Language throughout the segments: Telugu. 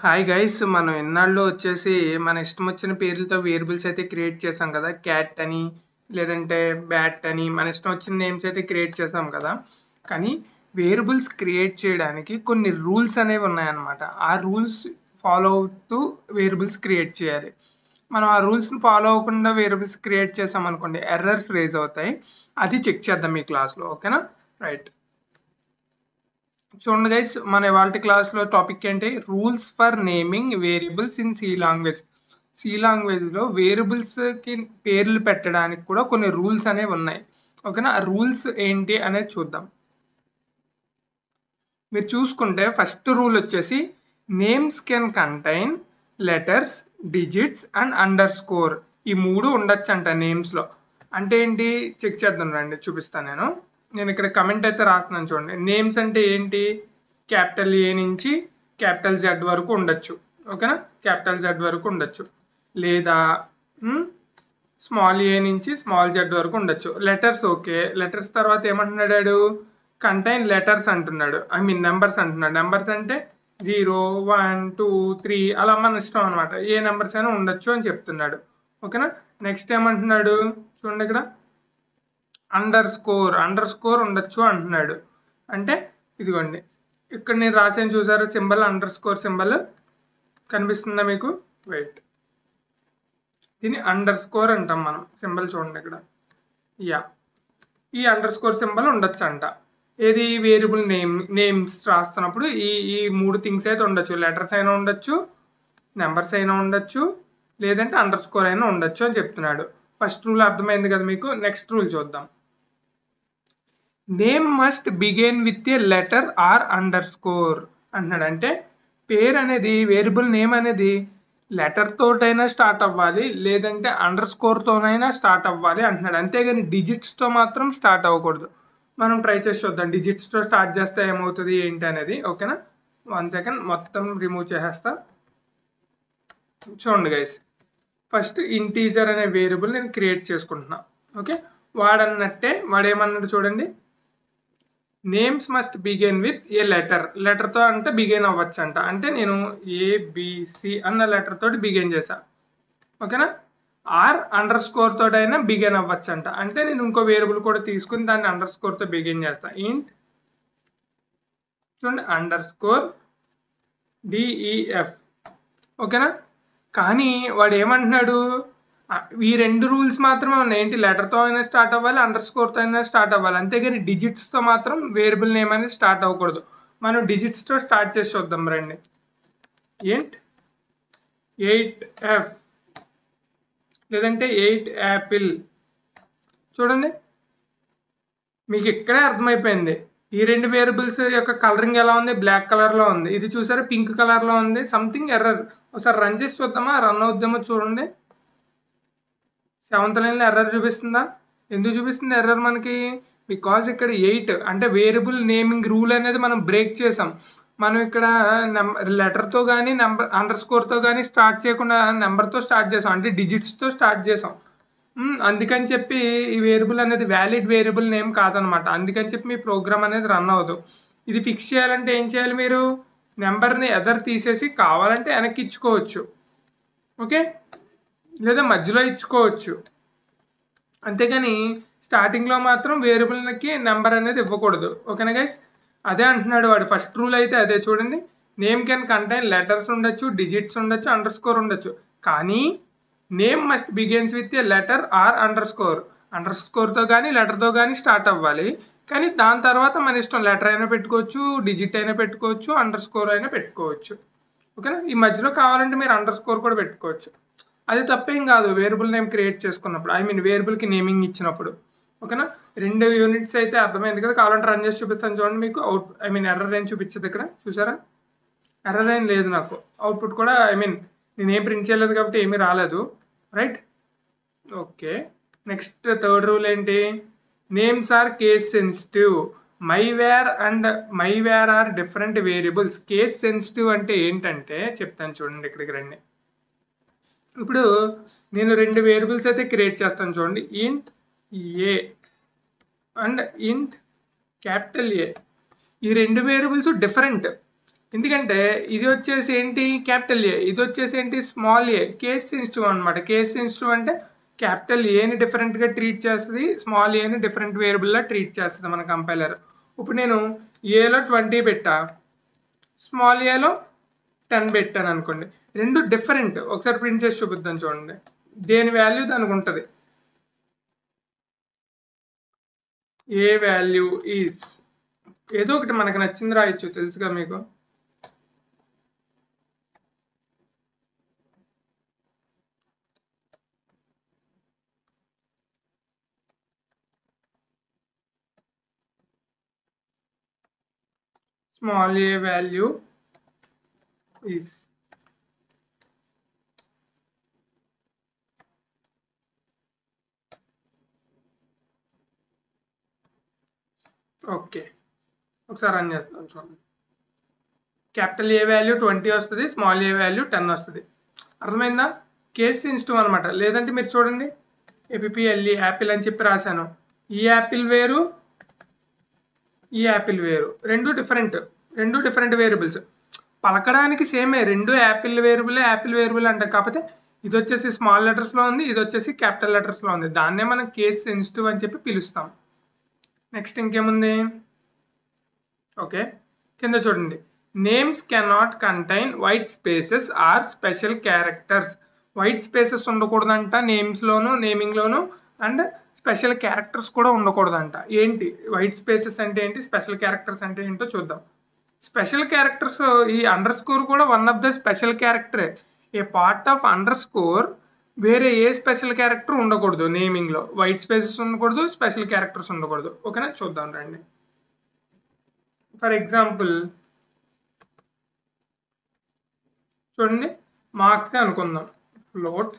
హాయ్ గైస్, మనం ఎన్నాళ్ళు వచ్చేసి మన ఇష్టం వచ్చిన పేర్లతో వేరియబుల్స్ అయితే క్రియేట్ చేసాం కదా. క్యాట్ అని, లేదంటే బ్యాట్ అని, మన ఇష్టం వచ్చిన నేమ్స్ అయితే క్రియేట్ చేసాం కదా. కానీ వేరియబుల్స్ క్రియేట్ చేయడానికి కొన్ని రూల్స్ అనేవి ఉన్నాయన్నమాట. ఆ రూల్స్ ఫాలో అవుతూ వేరియబుల్స్ క్రియేట్ చేయాలి. మనం ఆ రూల్స్ని ఫాలో అవ్వకుండా వేరియబుల్స్ క్రియేట్ చేసాం అనుకోండి, ఎర్రర్స్ రేజ్ అవుతాయి. అది చెక్ చేద్దాం ఈ క్లాస్లో, ఓకేనా? రైట్, చూడండి గైస్, మన ఇవాళ క్లాస్లో టాపిక్ ఏంటి? Rules for naming variables in C language. C లాంగ్వేజ్లో వేరియబుల్స్కి పేర్లు పెట్టడానికి కూడా కొన్ని రూల్స్ అనేవి ఉన్నాయి, ఓకేనా? ఆ రూల్స్ ఏంటి అనేది చూద్దాం. మీరు చూసుకుంటే ఫస్ట్ రూల్ వచ్చేసి names can contain letters, digits and under score. ఈ మూడు ఉండొచ్చు అంట నేమ్స్లో. అంటే ఏంటి చెక్ చేద్దాం రండి, చూపిస్తాను. నేను ఇక్కడ కమెంట్ అయితే రాస్తున్నాను చూడండి. నేమ్స్ అంటే ఏంటి? క్యాపిటల్ ఏ నుంచి క్యాపిటల్ జెడ్ వరకు ఉండొచ్చు, ఓకేనా? క్యాపిటల్ జెడ్ వరకు ఉండొచ్చు, లేదా స్మాల్ ఏ నుంచి స్మాల్ జెడ్ వరకు ఉండొచ్చు. Letters okay. లెటర్స్ తర్వాత ఏమంటున్నాడు? కంటైన్ లెటర్స్ అంటున్నాడు, ఐ మీన్ నెంబర్స్ అంటున్నాడు. నెంబర్స్ అంటే 0, 1, 2, 3 అలా మన ఇష్టం అనమాట. ఏ నెంబర్స్ అయినా ఉండొచ్చు అని చెప్తున్నాడు, ఓకేనా? నెక్స్ట్ ఏమంటున్నాడు చూడండి, ఇక్కడ అండర్ స్కోర్ ఉండొచ్చు అంటున్నాడు. అంటే ఇదిగోండి, ఇక్కడ నేను రాసాను చూసారు సింబల్, అండర్ స్కోర్ సింబల్ కనిపిస్తుందా మీకు? వెయిట్, దీన్ని అండర్ స్కోర్ అంటాం మనం. సింబల్ చూడండి ఇక్కడ, యా, ఈ అండర్ స్కోర్ సింబల్ ఉండొచ్చు అంట. ఏది? వేరియబుల్ నేమ్స్ రాస్తున్నప్పుడు ఈ మూడు థింగ్స్ అయితే ఉండొచ్చు. లెటర్స్ అయినా ఉండొచ్చు, నెంబర్స్ అయినా ఉండొచ్చు, లేదంటే అండర్ స్కోర్ అయినా ఉండొచ్చు అని చెప్తున్నాడు. ఫస్ట్ రూల్ అర్థమైంది కదా మీకు. నెక్స్ట్ రూల్ చూద్దాం. Name must begin with a letter or underscore అంటున్నాడు. అంటే పేరు అనేది, వేరియబుల్ నేమ్ అనేది లెటర్ తోటైనా స్టార్ట్ అవ్వాలి, లేదంటే అండర్ స్కోర్తోనైనా స్టార్ట్ అవ్వాలి అంటున్నాడు. అంతేగాని డిజిట్స్తో మాత్రం స్టార్ట్ అవ్వకూడదు. మనం ట్రై చేసి చూద్దాం డిజిట్స్తో స్టార్ట్ చేస్తే ఏమవుతుంది ఏంటి అనేది, ఓకేనా? 1 సెకండ్, మొత్తం రిమూవ్ చేసేస్తా. చూడండి గైస్, ఫస్ట్ ఇంటీజర్ అనే వేరియబుల్ నేను క్రియేట్ చేసుకుంటున్నా, ఓకే? వాడన్నట్టే వాడేమన్నాడు చూడండి, names must begin with a లెటర్తో అంటే బిగిన్ అవ్వచ్చు అంట. అంటే నేను ఏబిసి అన్న లెటర్ తోటి బిగిన్ చేశా, ఓకేనా? ఆర్ అండర్ స్కోర్ తోటి అయినా బిగిన్ అవ్వచ్చు అంట. అంటే నేను ఇంకో వేరియబుల్ కూడా తీసుకుని దాన్ని అండర్ స్కోర్తో బిగిన్ చేస్తా. ఇంట్ చూడండి, అండర్ స్కోర్ డిఈఎఫ్, ఓకేనా? కానీ వాడు ఏమంటున్నాడు, ఈ రెండు రూల్స్ మాత్రమే ఉన్నాయి. ఏంటి? లెటర్తో అయినా స్టార్ట్ అవ్వాలి, అండర్ స్కోర్తో అయినా స్టార్ట్ అవ్వాలి. అంతేగాని డిజిట్స్తో మాత్రం వేరియబుల్ నేమ్ అనేది స్టార్ట్ అవ్వకూడదు. మనం డిజిట్స్తో స్టార్ట్ చేసి చూద్దాం రండి. ఏంటి? 8F లేదంటే 8 యాపిల్. చూడండి, మీకు ఇక్కడే అర్థమైపోయింది ఈ రెండు వేరియబుల్స్ యొక్క కలరింగ్ ఎలా ఉంది. బ్లాక్ కలర్లో ఉంది. ఇది చూసారా, పింక్ కలర్లో ఉంది. Something error. ఒకసారి రన్ చేసి చూద్దామా, రన్ అవుద్దామో చూడండి. 7th లైన్లో ఎర్రర్ చూపిస్తుందా? ఎందుకు చూపిస్తుంది ఎర్రర్ మనకి? బికాజ్ ఇక్కడ 8 అంటే వేరియబుల్ నేమింగ్ రూల్ అనేది మనం బ్రేక్ చేసాం. మనం ఇక్కడ లెటర్తో కానీ అండర్ స్కోర్తో కానీ స్టార్ట్ చేయకుండా నెంబర్తో స్టార్ట్ చేసాం, అంటే డిజిట్స్తో స్టార్ట్ చేసాం. అందుకని చెప్పి ఈ వేరియబుల్ అనేది వ్యాలిడ్ వేరియబుల్ నేమ్ కాదనమాట. అందుకని చెప్పి మీ ప్రోగ్రామ్ అనేది రన్ అవ్వదు. ఇది ఫిక్స్ చేయాలంటే ఏం చేయాలి? మీరు నెంబర్ని ఎదర్ తీసేసి కావాలంటే వెనక్కి ఇచ్చుకోవచ్చు, ఓకే? లేదా మధ్యలో ఇచ్చుకోవచ్చు. అంతేగాని స్టార్టింగ్లో మాత్రం వేరియబుల్కి నెంబర్ అనేది ఇవ్వకూడదు, ఓకేనా గైస్? అదే అంటున్నాడు వాడు. ఫస్ట్ రూల్ అయితే అదే చూడండి. నేమ్ కెన్ కంటైన్ లెటర్స్ ఉండొచ్చు, డిజిట్స్ ఉండొచ్చు, అండర్ స్కోర్ ఉండొచ్చు. కానీ name must begins with a letter or అండర్ స్కోర్తో కానీ లెటర్తో కానీ స్టార్ట్ అవ్వాలి. కానీ దాని తర్వాత మన ఇష్టం, లెటర్ అయినా పెట్టుకోవచ్చు, డిజిట్ అయినా పెట్టుకోవచ్చు, అండర్ స్కోర్ అయినా పెట్టుకోవచ్చు, ఓకేనా? ఈ మధ్యలో కావాలంటే మీరు అండర్ స్కోర్ కూడా పెట్టుకోవచ్చు. అది తప్పేం కాదు వేరియబుల్ నేమ్ క్రియేట్ చేసుకున్నప్పుడు, ఐ మీన్ వేరియబుల్కి నేమింగ్ ఇచ్చినప్పుడు, ఓకేనా? 2 యూనిట్స్ అయితే అర్థమైంది కదా. కావాలంటే రన్ చేసి చూపిస్తాను చూడండి మీకు. ఎర్రర్ ఏం చూపించదు ఇక్కడ, చూసారా? ఎర్రర్ ఏం లేదు నాకు. అవుట్పుట్ కూడా నేనేం ప్రింట్ చేయలేదు కాబట్టి ఏమీ రాలేదు, right? Okay, next third rule ఏంటి? Names are case sensitive. Myvar are different variables. Case sensitive అంటే ఏంటంటే చెప్తాను చూడండి, ఇక్కడికి రండి. ఇప్పుడు నేను 2 వేరియబుల్స్ అయితే క్రియేట్ చేస్తాను చూడండి. ఇంట్ ఏ అండ్ ఇంట్ క్యాపిటల్ ఏ. ఈ 2 వేరియబుల్స్ డిఫరెంట్. ఎందుకంటే ఇది వచ్చేసి ఏంటి క్యాపిటల్ ఏ, ఇది వచ్చేసి ఏంటి స్మాల్ ఏ. కేస్ సెన్సిటివ్ అనమాట. కేస్ సెన్సిటివ్ అంటే క్యాపిటల్ ఏని డిఫరెంట్గా ట్రీట్ చేస్తుంది, స్మాల్ ఏని డిఫరెంట్ వేరియబుల్లా ట్రీట్ చేస్తుంది మన కంపైలర్. ఇప్పుడు నేను ఏలో 20 పెట్టా, స్మాల్ ఏలో 10 పెట్టాను అనుకోండి, రెండు డిఫరెంట్. ఒకసారి ప్రింట్ చేసి చూపిద్దాం చూడండి. దేని వాల్యూ దానికి ఉంటుంది. ఏ వాల్యూ ఈజ్ ఏదో ఒకటి మనకు నచ్చింది రాయొచ్చు, తెలుసుగా మీకు. Small A value is okay. ఒకసారి రన్ చేస్తాను చూడండి. క్యాపిటల్ ఏ వాల్యూ 20 వస్తుంది, స్మాల్ ఏ వాల్యూ 10 వస్తుంది. అర్థమైందా? కేస్ సెన్సిటివ్ అనమాట. లేదంటే మీరు చూడండి, ఏపీఎల్ఈ యాపిల్ అని చెప్పి రాశాను. ఈ యాపిల్ వేరు, ఈ యాపిల్ వేరు, రెండు డిఫరెంట్ వేరియబుల్స్. పలకడానికి సేమే, రెండు యాపిల్ వేరియబుల్ అంటాం. కాకపోతే ఇది వచ్చేసి స్మాల్ లెటర్స్లో ఉంది, ఇది వచ్చేసి క్యాపిటల్ లెటర్స్లో ఉంది. దాన్నే మనం కేస్ సెన్సిటివ్ అని చెప్పి పిలుస్తాం. నెక్స్ట్ ఇంకేముంది? ఓకే, కింద చూడండి. Names cannot contain white spaces or special characters. White spaces ఉండకూడదంట నేమ్స్లోను, నేమింగ్లోను. అండ్ స్పెషల్ క్యారెక్టర్స్ కూడా ఉండకూడదంట. ఏంటి వైట్ స్పేసెస్ అంటే ఏంటి, స్పెషల్ క్యారెక్టర్స్ అంటే ఏంటో చూద్దాం. స్పెషల్ క్యారెక్టర్స్, ఈ అండర్ స్కోర్ కూడా వన్ ఆఫ్ ద స్పెషల్ క్యారెక్టరే. ఏ పార్ట్ ఆఫ్ అండర్ స్కోర్ వేరే ఏ స్పెషల్ క్యారెక్టర్ ఉండకూడదు. నేమింగ్లో వైట్ స్పేసెస్ ఉండకూడదు, స్పెషల్ క్యారెక్టర్స్ ఉండకూడదు. ఓకేనా, చూద్దాం రండి. ఫర్ ఎగ్జాంపుల్ చూడండి, మార్క్స్ అనుకుందాం. ఫ్లోట్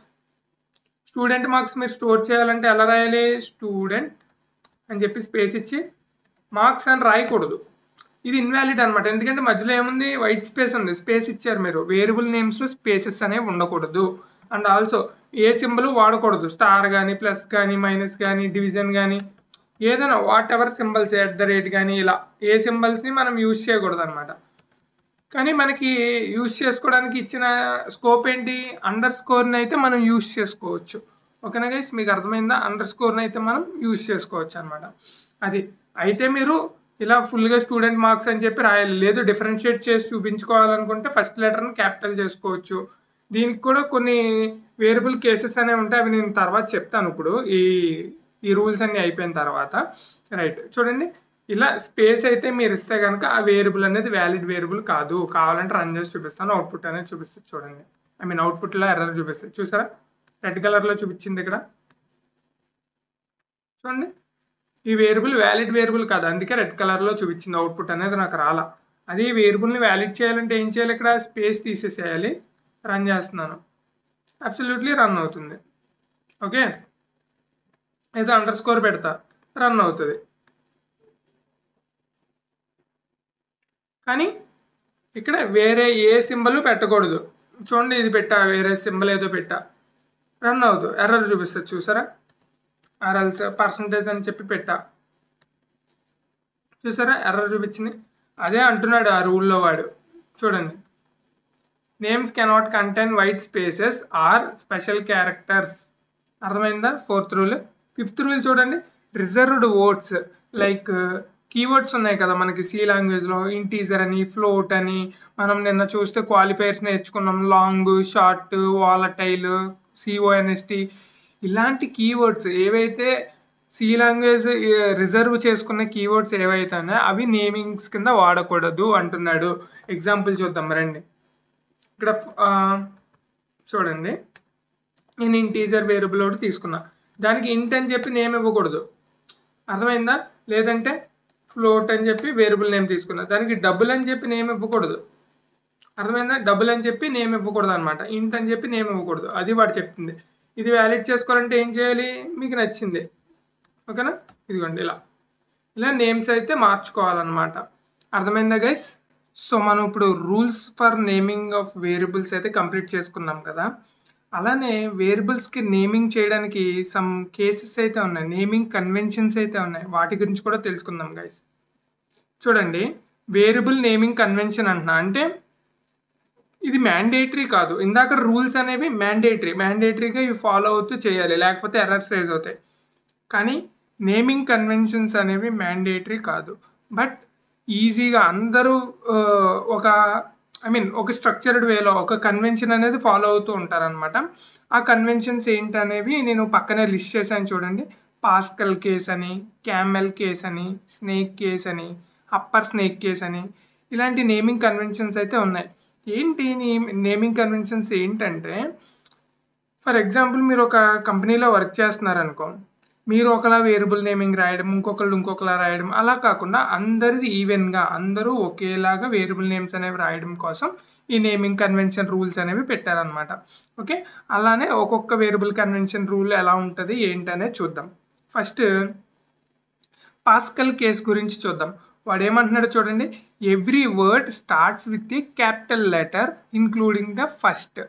స్టూడెంట్ మార్క్స్ మీరు స్టోర్ చేయాలంటే ఎలా రాయాలి? స్టూడెంట్ అని చెప్పి స్పేస్ ఇచ్చి మార్క్స్ అని రాయకూడదు. ఇది ఇన్వాలిడ్ అనమాట. ఎందుకంటే మధ్యలో ఏముంది, వైట్ స్పేస్ ఉంది, స్పేస్ ఇచ్చారు మీరు. వేరియబుల్ నేమ్స్లో స్పేసెస్ అనేవి ఉండకూడదు. అండ్ ఆల్సో ఏ సింబల్ వాడకూడదు. స్టార్ కానీ, ప్లస్ కానీ, మైనస్ కానీ, డివిజన్ కానీ, ఏదైనా వాట్ ఎవర్ సింబల్స్, @ కానీ, ఇలా ఏ సింబల్స్ని మనం యూజ్ చేయకూడదు అనమాట. కానీ మనకి యూజ్ చేసుకోవడానికి ఇచ్చిన స్కోప్ ఏంటి? అండర్ స్కోర్ని అయితే మనం యూజ్ చేసుకోవచ్చు. ఓకేనా గైస్, మీకు అర్థమైందా? అండర్ స్కోర్ని అయితే మనం యూజ్ చేసుకోవచ్చు అనమాట. అది అయితే మీరు ఇలా ఫుల్గా స్టూడెంట్ మార్క్స్ అని చెప్పి రాయాలి. లేదు డిఫరెన్షియేట్ చేసి చూపించుకోవాలనుకుంటే ఫస్ట్ లెటర్ని క్యాపిటల్ చేసుకోవచ్చు. దీనికి కూడా కొన్ని వేరియబుల్ కేసెస్ అనేవి ఉంటాయి, అవి నేను తర్వాత చెప్తాను. ఇప్పుడు ఈ రూల్స్ అన్నీ అయిపోయిన తర్వాత. రైట్, చూడండి, ఇలా స్పేస్ అయితే మీరు ఇస్తే కనుక ఆ వేరియబుల్ అనేది వ్యాలిడ్ వేరియబుల్ కాదు. కావాలంటే రన్ చేసి చూపిస్తాను, అవుట్పుట్ అనేది చూపిస్తుంది చూడండి. ఐ మీన్ అవుట్పుట్లో ఎర్రర్ చూపిస్తుంది. చూసారా, రెడ్ కలర్లో చూపించింది ఇక్కడ. చూడండి, ఈ వేరియబుల్ వ్యాలిడ్ వేరియబుల్ కాదు, అందుకే రెడ్ కలర్లో చూపించింది. అవుట్పుట్ అనేది నాకు రాలా. అదే వేరియబుల్ని వ్యాలిడ్ చేయాలంటే ఏం చేయాలి? ఇక్కడ స్పేస్ తీసేసేయాలి. రన్ చేస్తున్నాను, అబ్సల్యూట్లీ రన్ అవుతుంది. ఓకే, ఏదో అండర్ స్కోర్ పెడతా, రన్ అవుతుంది. కానీ ఇక్కడ వేరే ఏ సింబల్ పెట్టకూడదు. చూడండి, ఇది పెట్టా, వేరే సింబల్ ఏదో పెట్టా, రన్ అవుతుంది, ఎర్రర్ చూపిస్తుంది. చూసారా, ఆర్ఎల్స్ పర్సంటేజ్ అని చెప్పి పెట్టా, చూసారా ఎర్రర్ చూపించింది. అదే అంటున్నాడు ఆ రూల్లో వాడు. చూడండి, names cannot contain white spaces or special characters. అర్థమైందా? 4th rule. 5th రూల్ చూడండి, రిజర్వ్డ్ వర్డ్స్ లైక్ కీవర్డ్స్ ఉన్నాయి కదా మనకి సి లాంగ్వేజ్లో. ఇంటీజర్ అని, ఫ్లోట్ అని, మనం నిన్న చూస్తే క్వాలిఫైర్స్ నేర్చుకున్నాం. లాంగ్, షార్ట్, వాలటైల్, CONST, ఇలాంటి కీవర్డ్స్ ఏవైతే సి లాంగ్వేజ్ రిజర్వ్ చేసుకున్న కీవర్డ్స్ ఏవైతే ఉన్నాయో అవి నేమింగ్స్ కింద వాడకూడదు అంటున్నాడు. ఎగ్జాంపుల్ చూద్దాం రండి. ఇక్కడ చూడండి, నేను ఇంటీజర్ వేరియబుల్ ఒకటి తీసుకున్నా, దానికి ఇంట్ అని చెప్పి నేమ్ ఇవ్వకూడదు. అర్థమైందా? లేదంటే ఫ్లోట్ అని చెప్పి వేరియబుల్ నేమ్ తీసుకున్నా, దానికి డబుల్ అని చెప్పి నేమ్ ఇవ్వకూడదు. అర్థమైందా? డబుల్ అని చెప్పి నేమ్ ఇవ్వకూడదు అనమాట. ఇంట్ అని చెప్పి నేమ్ ఇవ్వకూడదు. అది వాడు చెప్తుంది. ఇది వ్యాలిడ్ చేసుకోవాలంటే ఏం చేయాలి? మీకు నచ్చింది. ఓకేనా, ఇదిగోండి ఇలా నేమ్స్ అయితే మార్చుకోవాలన్నమాట. అర్థమైందా గైస్? సో మనం ఇప్పుడు rules for naming of variables అయితే కంప్లీట్ చేసుకున్నాం కదా. అలానే వేరియబుల్స్కి నేమింగ్ చేయడానికి సమ్ కేసెస్ అయితే ఉన్నాయి, నేమింగ్ కన్వెన్షన్స్ అయితే ఉన్నాయి. వాటి గురించి కూడా తెలుసుకుందాం గైస్. చూడండి, వేరియబుల్ నేమింగ్ కన్వెన్షన్ అంటున్నా. అంటే ఇది మ్యాండేటరీ కాదు. ఇందాక రూల్స్ అనేవి మ్యాండేటరీగా ఇవి ఫాలో అవుతూ చేయాలి, లేకపోతే ఎర్రర్స్ రేజ్ అవుతాయి. కానీ నేమింగ్ కన్వెన్షన్స్ అనేవి మ్యాండేటరీ కాదు. బట్ ఈజీగా అందరూ ఒక ఒక స్ట్రక్చర్డ్ వేలో ఒక కన్వెన్షన్ అనేది ఫాలో అవుతూ ఉంటారనమాట. ఆ కన్వెన్షన్స్ ఏంటనేవి నేను పక్కనే లిస్ట్ చేశాను చూడండి. పాస్కల్ కేస్ అని, క్యామెల్ కేస్ అని, స్నేక్ కేస్ అని, అప్పర్ స్నేక్ కేస్ అని, ఇలాంటి నేమింగ్ కన్వెన్షన్స్ అయితే ఉన్నాయి. ఏంటి నేమింగ్ కన్వెన్షన్స్ ఏంటంటే, ఫర్ ఎగ్జాంపుల్ మీరు ఒక కంపెనీలో వర్క్ చేస్తున్నారనుకో, మీరు ఒకలా వేరియబుల్ నేమింగ్ రాయడం, ఇంకొకలా రాయడం, అలా కాకుండా అందరిది ఈవెన్గా అందరూ ఒకేలాగా వేరియబుల్ నేమ్స్ అనేవి రాయడం కోసం ఈ నేమింగ్ కన్వెన్షన్ రూల్స్ అనేవి పెట్టారనమాట. ఓకే, అలానే ఒక్కొక్క వేరియబుల్ కన్వెన్షన్ రూల్ ఎలా ఉంటుంది ఏంటనేది చూద్దాం. ఫస్ట్ పాస్కల్ కేస్ గురించి చూద్దాం. వాడు ఏమంటున్నాడు చూడండి. Every word starts with a capital letter including the first.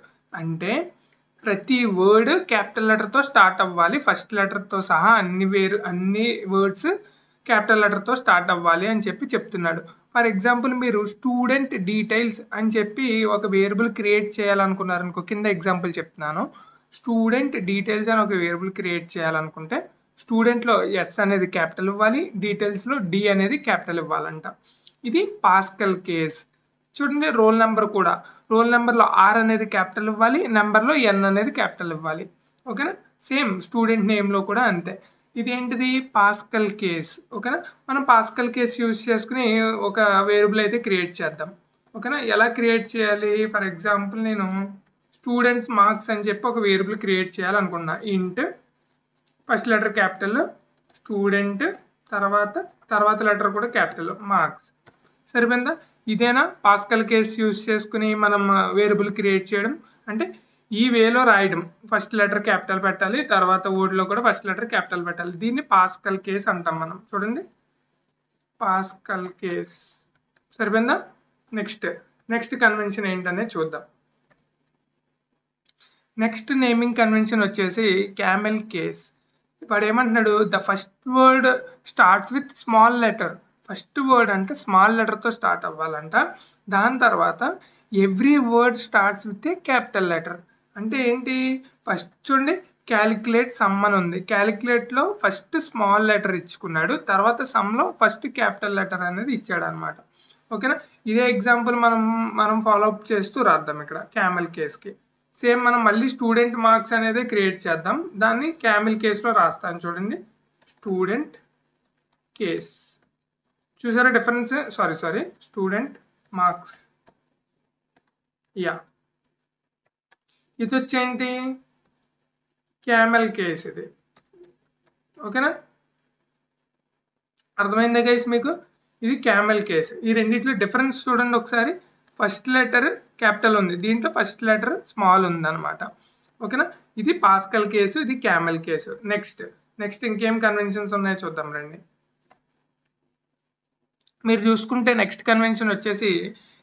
అంటే ప్రతి వర్డ్ క్యాపిటల్ లెటర్తో స్టార్ట్ అవ్వాలి, ఫస్ట్ లెటర్తో సహా అన్ని వర్డ్స్ క్యాపిటల్ లెటర్తో స్టార్ట్ అవ్వాలి అని చెప్పి చెప్తున్నాడు. ఫర్ ఎగ్జాంపుల్ మీరు స్టూడెంట్ డీటెయిల్స్ అని చెప్పి ఒక వేరియబుల్ క్రియేట్ చేయాలనుకున్నారనుకో, కింద ఎగ్జాంపుల్ చెప్తున్నాను. స్టూడెంట్ డీటెయిల్స్ అని ఒక వేరియబుల్ క్రియేట్ చేయాలనుకుంటే స్టూడెంట్లో ఎస్ అనేది క్యాపిటల్ ఇవ్వాలి, డీటెయిల్స్లో డి అనేది క్యాపిటల్ ఇవ్వాలంట. ఇది పాస్కల్ కేస్. చూడండి, రోల్ నెంబర్ కూడా, రోల్ నెంబర్లో ఆర్ అనేది క్యాపిటల్ ఇవ్వాలి, నెంబర్లో ఎన్ అనేది క్యాపిటల్ ఇవ్వాలి. ఓకేనా, సేమ్ స్టూడెంట్ నేమ్లో కూడా అంతే. ఇదేంటిది పాస్కల్ కేస్. ఓకేనా, మనం పాస్కల్ కేస్ యూజ్ చేసుకుని ఒక వేరియబుల్ అయితే క్రియేట్ చేద్దాం. ఓకేనా, ఎలా క్రియేట్ చేయాలి? ఫర్ ఎగ్జాంపుల్ నేను స్టూడెంట్ మార్క్స్ అని చెప్పి ఒక వేరియబుల్ క్రియేట్ చేయాలనుకున్నా. ఇంట్ ఫస్ట్ లెటర్ క్యాపిటల్ స్టూడెంట్, తర్వాత లెటర్ కూడా క్యాపిటల్ మార్క్స్. సరిపోయిందా? ఇదేనా పాస్కల్ కేస్ యూజ్ చేసుకుని మనం వేరియబుల్ క్రియేట్ చేయడం? అంటే ఈ వేలో రాయడం, ఫస్ట్ లెటర్ క్యాపిటల్ పెట్టాలి, తర్వాత వర్డ్లో కూడా ఫస్ట్ లెటర్ క్యాపిటల్ పెట్టాలి. దీన్ని పాస్కల్ కేస్ అంటాం మనం. చూడండి, పాస్కల్ కేస్. సరిపోయిందా? నెక్స్ట్ కన్వెన్షన్ ఏంటనేది చూద్దాం. నెక్స్ట్ నేమింగ్ కన్వెన్షన్ వచ్చేసి క్యామెల్ కేస్. వాడు ఏమంటున్నాడు, the first word starts with small letter. First word అంటే స్మాల్ లెటర్తో స్టార్ట్ అవ్వాలంట. దాని తర్వాత every word starts with a capital letter. అంటే ఏంటి? ఫస్ట్ చూడండి, క్యాలిక్యులేట్ సమ్ అని ఉంది. క్యాలిక్యులేట్లో ఫస్ట్ స్మాల్ లెటర్ ఇచ్చుకున్నాడు, తర్వాత సమ్లో ఫస్ట్ క్యాపిటల్ లెటర్ అనేది ఇచ్చాడు అనమాట. ఓకేనా, ఇదే ఎగ్జాంపుల్ మనం ఫాలో అప్ చేస్తూ రాద్దాం ఇక్కడ క్యామెల్ కేస్కి. సేమ్ మనం మళ్ళీ స్టూడెంట్ మార్క్స్ అనేది క్రియేట్ చేద్దాం. దాన్ని క్యామెల్ కేస్లో రాస్తాను చూడండి. Student case. చూసారా డిఫరెన్స్? Sorry student marks. ఇది వచ్చేంటి? క్యామెల్ కేస్ ఇది. ఓకేనా, అర్థమైందా గైస్ మీకు? ఇది క్యామెల్ కేస్. ఈ రెండిట్లో డిఫరెన్స్ చూడండి ఒకసారి. ఫస్ట్ లెటర్ క్యాపిటల్ ఉంది, దీంట్లో ఫస్ట్ లెటర్ స్మాల్ ఉందన్నమాట. ఓకేనా, ఇది పాస్కల్ కేసు, ఇది క్యామెల్ కేసు. నెక్స్ట్ ఇంకేం కన్వెన్షన్స్ ఉన్నాయో చూద్దాం రండి. మీరు చూసుకుంటే నెక్స్ట్ కన్వెన్షన్ వచ్చేసి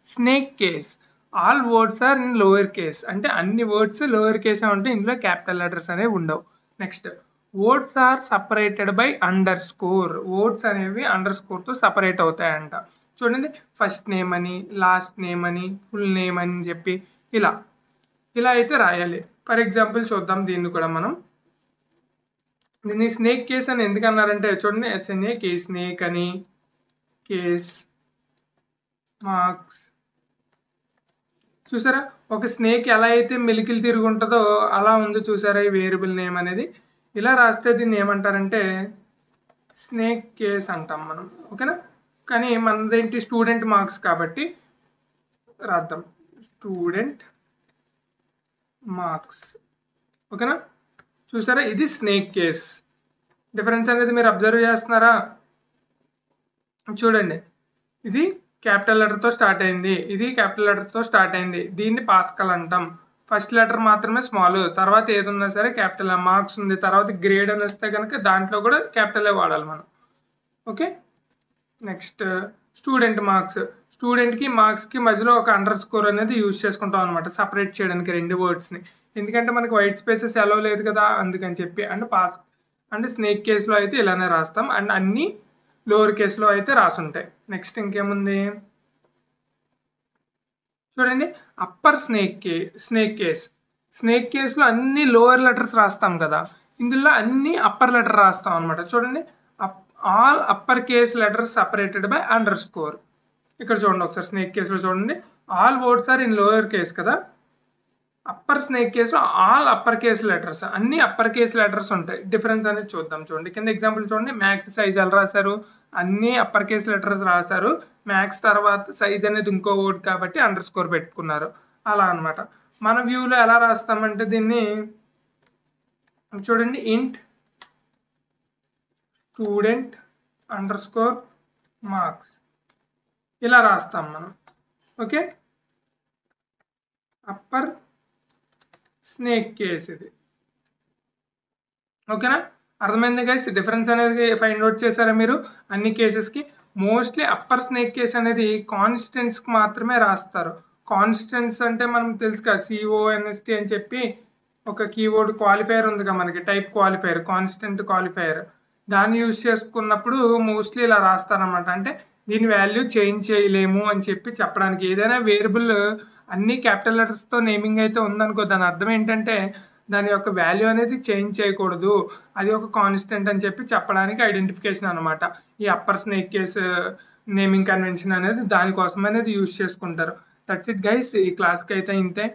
snake case. All words are in lower case. అంటే అన్ని వర్డ్స్ లోయర్ కేసే ఉంటాయి, ఇందులో క్యాపిటల్ లెటర్స్ అనేవి ఉండవు. Next words are separated by underscore. Words అనేవి అండర్ స్కోర్తో సపరేట్ అవుతాయంట. చూడండి, ఫస్ట్ నేమ్ అని, లాస్ట్ నేమ్ అని, ఫుల్ నేమ్ అని చెప్పి ఇలా అయితే రాయాలి. ఫర్ ఎగ్జాంపుల్ చూద్దాం దీన్ని కూడా మనం. దీన్ని స్నేక్ కేస్ అని ఎందుకు అన్నారంటే చూడండి, SNAK స్నేక్ అని, కేస్ మార్క్స్. చూసారా, ఒక స్నేక్ ఎలా అయితే మెలికలు తిరుగుంటుందో అలా ఉంది చూసారా ఈ వేరియబుల్ నేమ్ అనేది. ఇలా రాస్తే దీన్ని ఏమంటారంటే స్నేక్ కేస్ అంటాం మనం. ఓకేనా, కానీ మనదేంటి స్టూడెంట్ మార్క్స్ కాబట్టి రాద్దాం స్టూడెంట్ మార్క్స్. ఓకేనా, చూసారా ఇది స్నేక్ కేస్. డిఫరెన్స్ అనేది మీరు అబ్జర్వ్ చేస్తున్నారా? చూడండి, ఇది క్యాపిటల్ లెటర్తో స్టార్ట్ అయింది, ఇది క్యాపిటల్ లెటర్తో స్టార్ట్ అయింది. దీన్ని పాస్కల్ అంటాం. ఫస్ట్ లెటర్ మాత్రమే స్మాల్, తర్వాత ఏది ఉన్నా సరే క్యాపిటల్. మార్క్స్ ఉంది, తర్వాత గ్రేడ్ అని వస్తే కనుక దాంట్లో కూడా క్యాపిటలే వాడాలి మనం. Okay, next student marks. స్టూడెంట్కి మార్క్స్కి మధ్యలో ఒక అండర్ స్కోర్ అనేది యూజ్ చేసుకుంటాం అనమాట, సపరేట్ చేయడానికి రెండు వర్డ్స్ని. ఎందుకంటే మనకి వైట్ స్పేసెస్ ఎలా లేదు కదా, అందుకని చెప్పి. అండ్ స్నేక్ కేసులో అయితే ఇలానే రాస్తాం. అండ్ అన్ని లోవర్ కేస్లో అయితే రాసుంటాయి. నెక్స్ట్ ఇంకేముంది చూడండి, అప్పర్ స్నేక్ కేస్లో అన్ని లోవర్ లెటర్స్ రాస్తాం కదా, ఇందులో అన్ని అప్పర్ లెటర్ రాస్తాం అనమాట. చూడండి, all upper case letters separated by underscore. ఇక్కడ చూడండి ఒకసారి, స్నేక్ కేసులో చూడండి, all words are in lower case కదా, అప్పర్ స్నేక్ కేసులో ఆల్ అప్పర్ కేస్ లెటర్స్, అన్ని అప్పర్ కేస్ లెటర్స్ ఉంటాయి. డిఫరెన్స్ అనేది చూద్దాం. చూడండి కింద ఎగ్జాంపుల్ చూడండి, మ్యాక్స్ సైజ్ ఎలా రాశారు, అన్ని అప్పర్ కేస్ లెటర్స్ రాశారు, మ్యాక్స్ తర్వాత సైజ్ అనేది ఇంకో వర్డ్ కాబట్టి అండర్ స్కోర్ పెట్టుకున్నారు. అలా అనమాట. మన వ్యూలో ఎలా రాస్తామంటే దీన్ని చూడండి, ఇంట్ స్టూడెంట్ అండర్ స్కోర్ మార్క్స్ ఇలా రాస్తాం మనం. ఓకే, అప్పర్ స్నేక్ కేస్ ఇది. ఓకేనా, అర్థమైంది గైస్? డిఫరెన్స్ అనేది ఫైండ్ అవుట్ చేశారా మీరు అన్ని కేసెస్కి? మోస్ట్లీ అప్పర్ స్నేక్ కేస్ అనేది కాన్స్టెంట్స్కి మాత్రమే రాస్తారు. కాన్స్టెంట్స్ అంటే మనం తెలుసు కదా, CONST అని చెప్పి ఒక కీవర్డ్ క్వాలిఫైయర్ ఉంది కదా మనకి, టైప్ క్వాలిఫైయర్, కాన్స్టెంట్ క్వాలిఫైయర్, దాన్ని యూజ్ చేసుకున్నప్పుడు మోస్ట్లీ ఇలా రాస్తారనమాట. అంటే దీని వాల్యూ చేంజ్ చేయలేము అని చెప్పి చెప్పడానికి. ఏదైనా వేరియబుల్ అన్ని క్యాపిటల్ లెటర్స్తో నేమింగ్ అయితే ఉందనుకో, దాని అర్థం ఏంటంటే దాని యొక్క వాల్యూ అనేది చేంజ్ చేయకూడదు, అది ఒక కాన్స్టెంట్ అని చెప్పి చెప్పడానికి ఐడెంటిఫికేషన్ అనమాట. ఈ upper snake case naming convention అనేది దానికోసం అనేది యూజ్ చేసుకుంటారు. దట్స్ ఇట్ గైస్, ఈ క్లాస్కి అయితే ఇంతే.